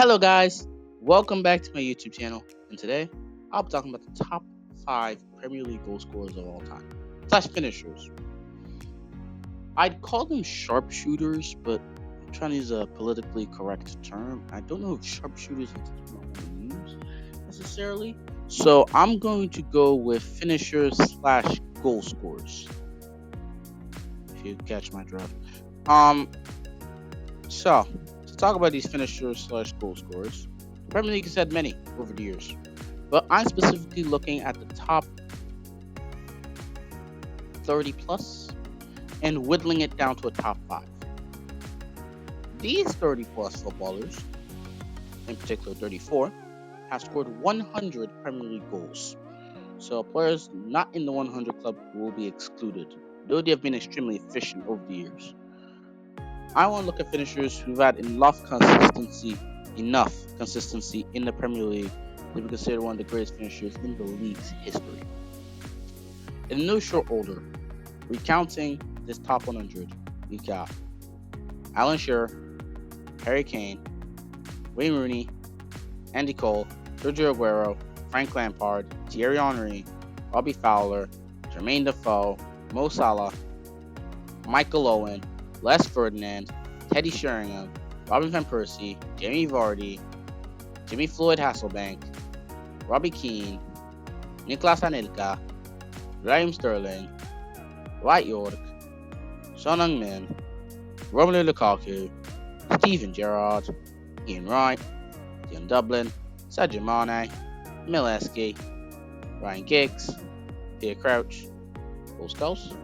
Hello, guys. Welcome back to my YouTube channel. And today, I'll be talking about the top 5 Premier League goal scorers of all time, slash finishers. I'd call them sharpshooters, but I'm trying to use a politically correct term. I don't know if sharpshooters is the term I want to use necessarily. So I'm going to go with finishers slash goal scorers. If you catch my drift. Um. So to talk about these finishers slash goal scorers, the Premier League has had many over the years, but I'm specifically looking at the top 30 plus and whittling it down to a top 5. These 30 plus footballers, in particular 34, have scored 100 Premier League goals. So players not in the 100 club will be excluded, though they have been extremely efficient over the years. I want to look at finishers who've had enough consistency in the Premier League to be considered one of the greatest finishers in the league's history. In no short order, recounting this top 100, we got Alan Shearer, Harry Kane, Wayne Rooney, Andy Cole, Sergio Aguero, Frank Lampard, Thierry Henry, Robbie Fowler, Jermaine Defoe, Mo Salah, Michael Owen, Les Ferdinand, Teddy Sheringham, Robin Van Persie, Jamie Vardy, Jimmy Floyd Hasselbank, Robbie Keane, Niklas Anelka, Raheem Sterling, Dwight York, Son Heung-min, Romelu Lukaku, Steven Gerrard, Ian Wright, Dion Dublin, Sadio Mane, Mileski, Ryan Giggs, Peter Crouch, Paul Scholes,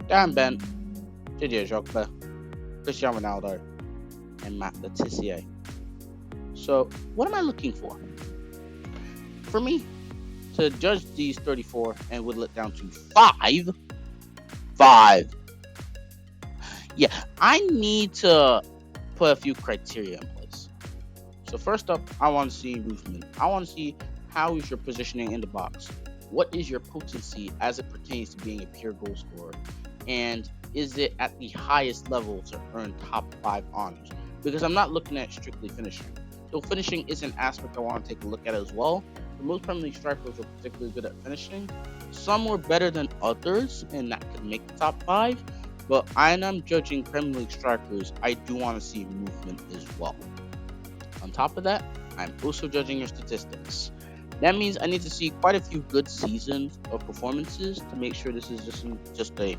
Dan Bent, Didier Drogba, Cristiano Ronaldo, and Matt Letizia. So, what am I looking for? For me, to judge these 34 and whittle it down to 5. Yeah, I need to put a few criteria in place. So first up, I want to see movement. I want to see how is your positioning in the box. What is your potency as it pertains to being a pure goal scorer? And is it at the highest level to earn top 5 honors? Because I'm not looking at strictly finishing. Though finishing is an aspect I want to take a look at as well. The most Premier League strikers were particularly good at finishing. Some were better than others, and that could make the top 5. But I'm judging Premier League strikers, I do want to see movement as well. On top of that, I'm also judging your statistics. That means I need to see quite a few good seasons of performances to make sure this is just a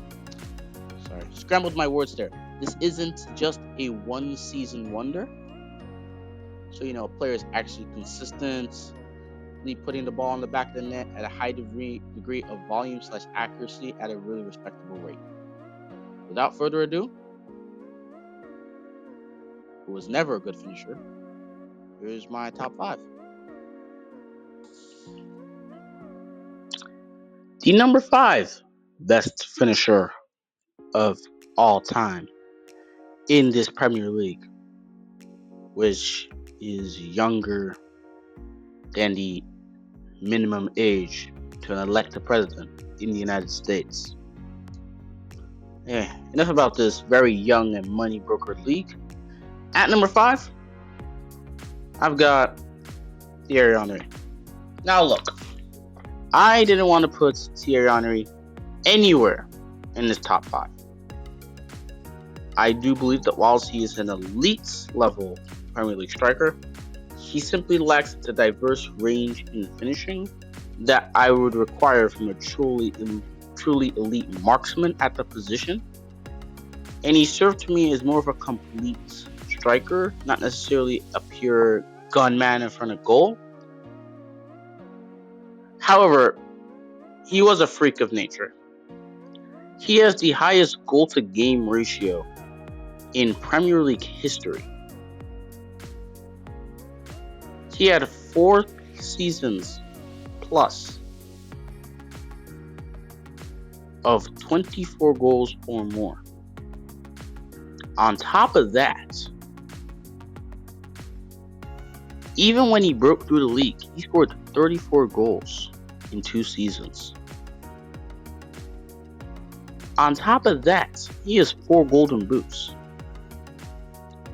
scrambled my words there. This isn't just a one season wonder. So, a player is actually consistently putting the ball in the back of the net at a high degree of volume / accuracy at a really respectable rate. Without further ado, who was never a good finisher, here's my top 5. The number 5 best finisher of all time in this Premier League, which is younger than the minimum age to elect a president in the United States. Yeah, enough about this very young and money brokered league. At number 5, I've got Thierry Henry. Now look, I didn't want to put Thierry Henry anywhere in this top 5. I do believe that whilst he is an elite level Premier League striker, he simply lacks the diverse range in finishing that I would require from a truly elite marksman at the position. And he served to me as more of a complete striker, not necessarily a pure gunman in front of goal. However, he was a freak of nature. He has the highest goal to game ratio in Premier League history. He had 4 seasons plus of 24 goals or more. On top of that, even when he broke through the league, he scored 34 goals in 2 seasons. On top of that, he has 4 golden boots.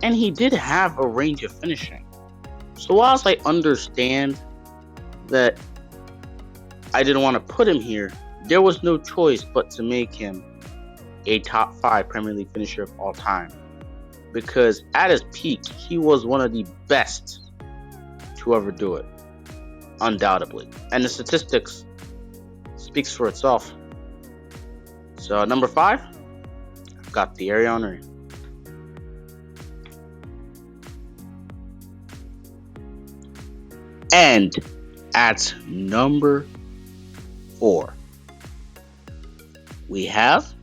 And he did have a range of finishing. So whilst I understand that I didn't want to put him here, there was no choice but to make him a top 5 Premier League finisher of all time. Because at his peak, he was one of the best to ever do it. Undoubtedly. And the statistics speaks for itself. So number 5, I've got Thierry Henry. And at number 4, we have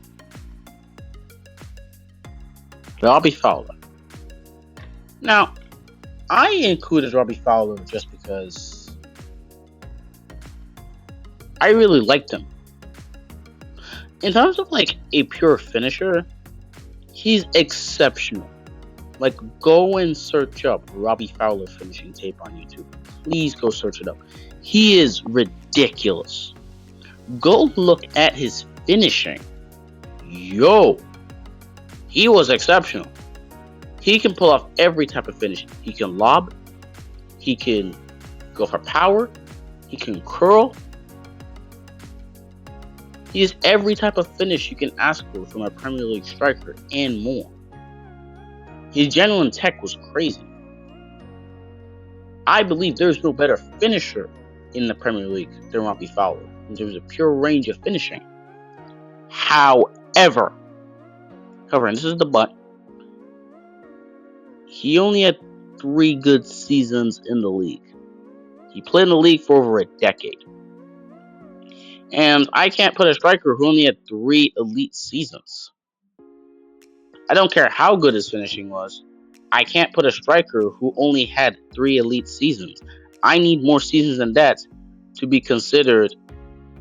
Robbie Fowler. Now, I included Robbie Fowler just because I really liked him. In terms of like a pure finisher, he's exceptional. Like, go and search up Robbie Fowler finishing tape on YouTube. Please go search it up. He is ridiculous. Go look at his finishing. Yo, he was exceptional. He can pull off every type of finish. He can lob. He can go for power. He can curl. He has every type of finish you can ask for from a Premier League striker and more. His genuine tech was crazy. I believe there's no better finisher in the Premier League than Robbie Fowler in terms of pure range of finishing. However, and this is the but, he only had 3 good seasons in the league. He played in the league for over a decade. And I can't put a striker who only had 3 elite seasons. I don't care how good his finishing was. I can't put a striker who only had 3 elite seasons. I need more seasons than that to be considered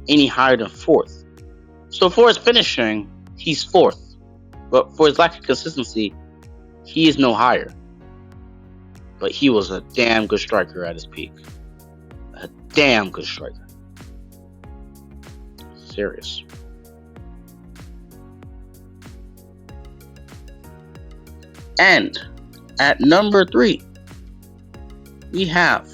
any higher than 4th. So for his finishing, he's 4th. But for his lack of consistency, he is no higher. But he was a damn good striker at his peak. A damn good striker. Serious. And at number 3, we have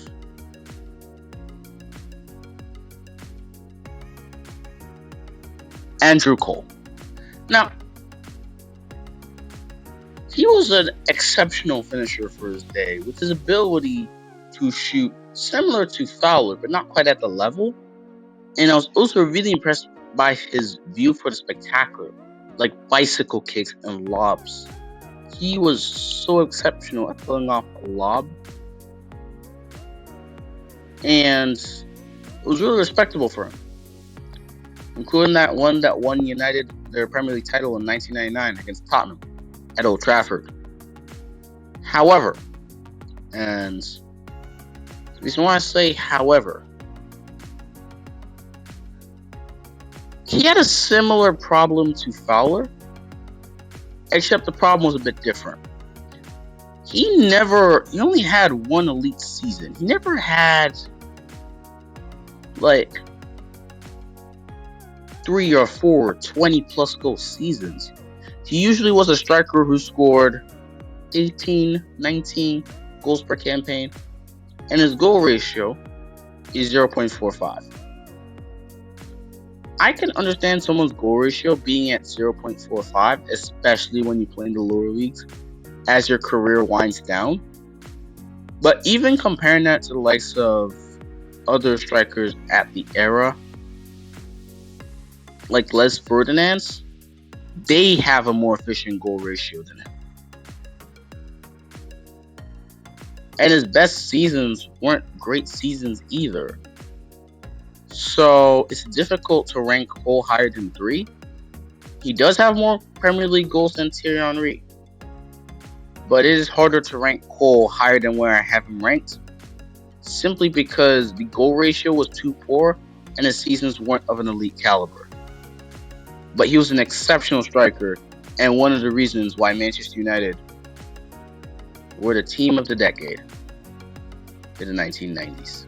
Andrew Cole. Now, he was an exceptional finisher for his day, with his ability to shoot similar to Fowler, but not quite at the level. And I was also really impressed by his view for the spectacular, like bicycle kicks and lobs. He was so exceptional at pulling off a lob. And it was really respectable for him. Including that one that won United their Premier League title in 1999 against Tottenham at Old Trafford. However, and the reason why I say however, he had a similar problem to Fowler, except the problem was a bit different. He only had 1 elite season. He never had like 3 or 4 20-plus goal seasons. He usually was a striker who scored 18, 19 goals per campaign, and his goal ratio is 0.45. I can understand someone's goal ratio being at 0.45, especially when you play in the lower leagues as your career winds down. But even comparing that to the likes of other strikers at the era, like Les Ferdinand's, they have a more efficient goal ratio than him. And his best seasons weren't great seasons either. So it's difficult to rank Cole higher than 3. He does have more Premier League goals than Thierry Henry, but it is harder to rank Cole higher than where I have him ranked, simply because the goal ratio was too poor and his seasons weren't of an elite caliber. But he was an exceptional striker, and one of the reasons why Manchester United were the team of the decade in the 1990s.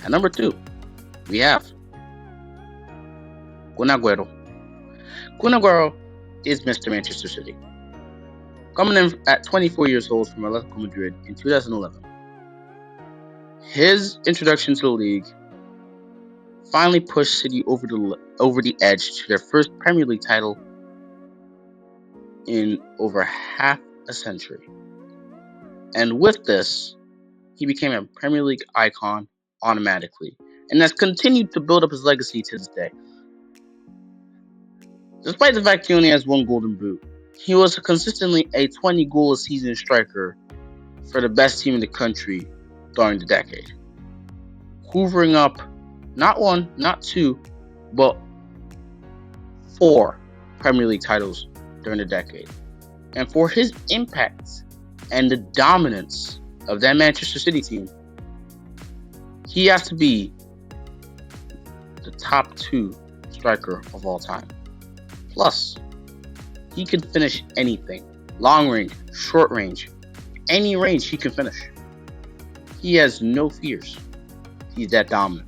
At number 2, we have Kun Aguero. Kun Aguero is Mr. Manchester City. Coming in at 24 years old from Atletico Madrid in 2011. His introduction to the league finally pushed City over the edge to their first Premier League title in over half a century. And with this, he became a Premier League icon automatically, and has continued to build up his legacy to this day. Despite the fact he only has one golden boot, he was consistently a 20-goal a season striker for the best team in the country during the decade, hoovering up not one, not two, but 4 Premier League titles during the decade. And for his impact and the dominance of that Manchester City team, he has to be the top 2 striker of all time. Plus, he can finish anything. Long range, short range, any range he can finish. He has no fears. He's that dominant.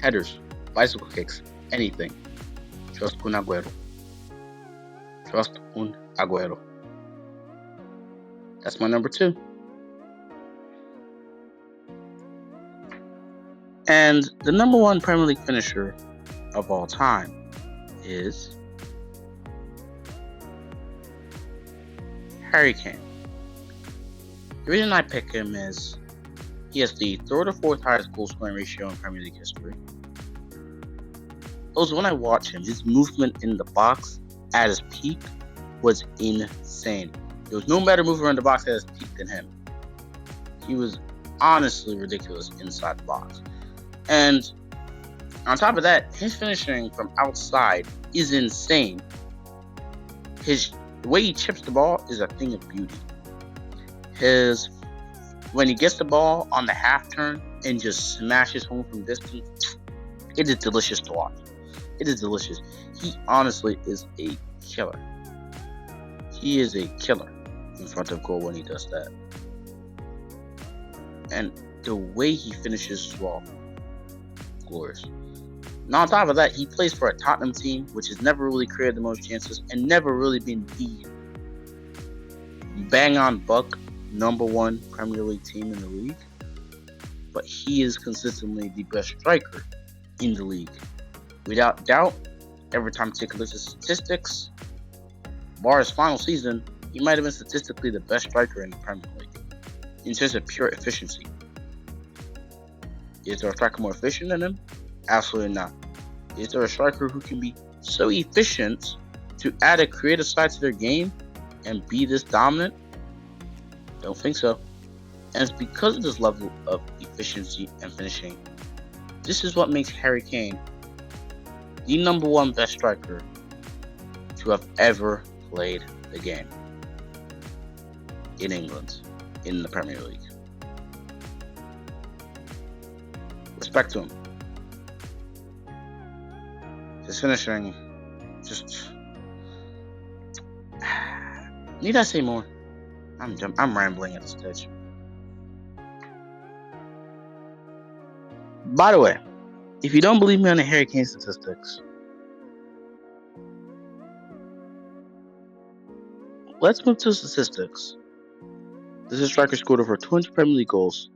Headers, bicycle kicks, anything. Trust un Aguero. Trust un Aguero. That's my number 2. And the number 1 Premier League finisher of all time is Harry Kane. The reason I pick him is he has the 3rd or 4th highest goal scoring ratio in Premier League history. Also, when I watch him, his movement in the box at his peak was insane. There was no better mover in the box at his peak than him. He was honestly ridiculous inside the box. And on top of that, his finishing from outside is insane. The way he chips the ball is a thing of beauty. When he gets the ball on the half turn and just smashes home from distance, it is delicious to watch. It is delicious. He honestly is a killer. He is a killer in front of goal when he does that. And the way he finishes as well, glorious. And on top of that, he plays for a Tottenham team which has never really created the most chances and never really been the bang on buck number 1 Premier League team in the league. But he is consistently the best striker in the league. Without doubt, every time you take a look at statistics, bar his final season, he might have been statistically the best striker in the Premier League in terms of pure efficiency. Is there a striker more efficient than him? Absolutely not. Is there a striker who can be so efficient to add a creative side to their game and be this dominant? Don't think so. And it's because of this level of efficiency and finishing. This is what makes Harry Kane the number 1 best striker to have ever played the game in England, in the Premier League. Respect to him. His finishing, just... Need I say more? I'm rambling at this stage. By the way, if you don't believe me on the Harry Kane statistics, let's move to statistics. This is striker scored over 200 Premier League goals,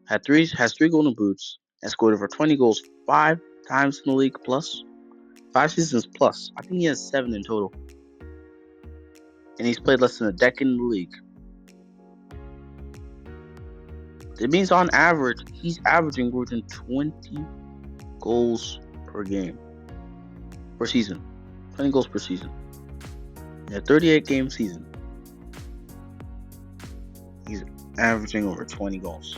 has 3 golden boots, and scored over 20 goals 5 times in the league plus, 5 seasons plus. I think he has 7 in total. And he's played less than a decade in the league. That means on average, he's averaging more than 20 goals per game. Per season. 20 goals per season. In a 38-game season, he's averaging over 20 goals.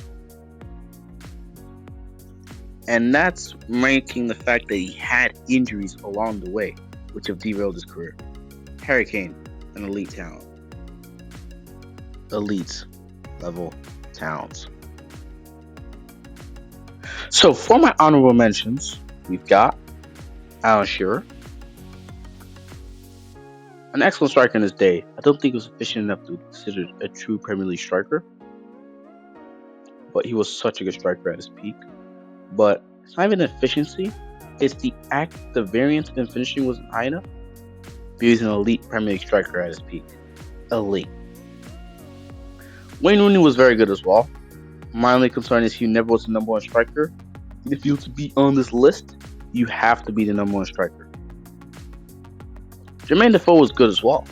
And that's making the fact that he had injuries along the way, which have derailed his career. Harry Kane, an elite talent. Elite level talents. So for my honorable mentions, we've got Alan Shearer. An excellent striker in his day. I don't think he was efficient enough to be considered a true Premier League striker. But he was such a good striker at his peak. But it's not even efficiency. It's the act the variance in finishing wasn't high enough, but he's an elite Premier League striker at his peak. Elite. Wayne Rooney was very good as well. My only concern is he never was the number one striker. If you to be on this list, you have to be the number one striker. Jermaine Defoe was good as well.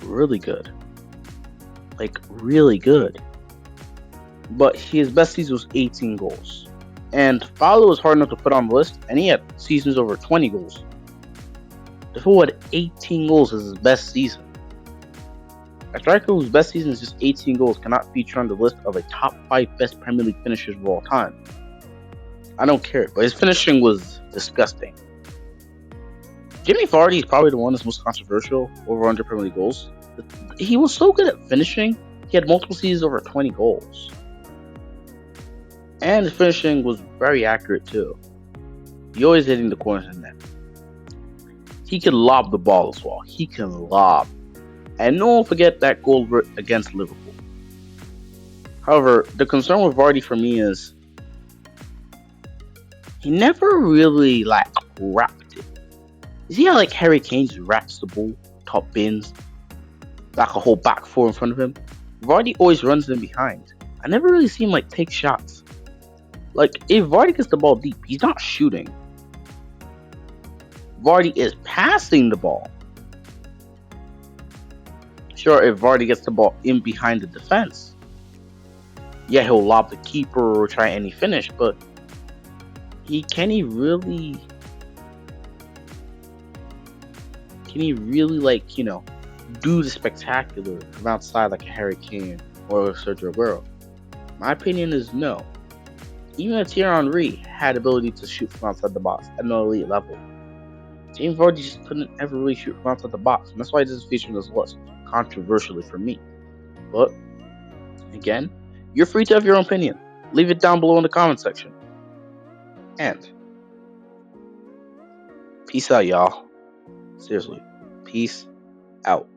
Really good. Like, really good. But his best season was 18 goals. And Fowler was hard enough to put on the list, and he had seasons over 20 goals. Defoe had 18 goals as his best season. A striker whose best season is just 18 goals cannot feature on the list of a top 5 best Premier League finishers of all time. I don't care, but his finishing was disgusting. Jimmy Vardy is probably the one that's most controversial over under Premier League goals. He was so good at finishing, he had multiple seasons over 20 goals. And his finishing was very accurate too. He always hitting the corners in net. He can lob the ball as well. He can lob. And no one forget that goal against Liverpool. However, the concern with Vardy for me is he never really wrapped it. You see how Harry Kane just wraps the ball, top bins, like a whole back four in front of him? Vardy always runs in behind. I never really see him take shots. If Vardy gets the ball deep, he's not shooting. Vardy is passing the ball. Sure, if Vardy gets the ball in behind the defense, yeah, he'll lob the keeper or try any finish, but can he really do the spectacular from outside like a Harry Kane or Sergio Aguero? My opinion is no. Even a Thierry Henry had ability to shoot from outside the box at an elite level. James Vardy just couldn't ever really shoot from outside the box, and that's why he doesn't feature in this list, controversially for me. But, again, you're free to have your own opinion. Leave it down below in the comment section. And, peace out, y'all. Seriously, peace out.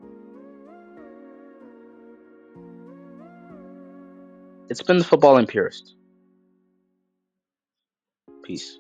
It's been the Footballing Purist. Peace.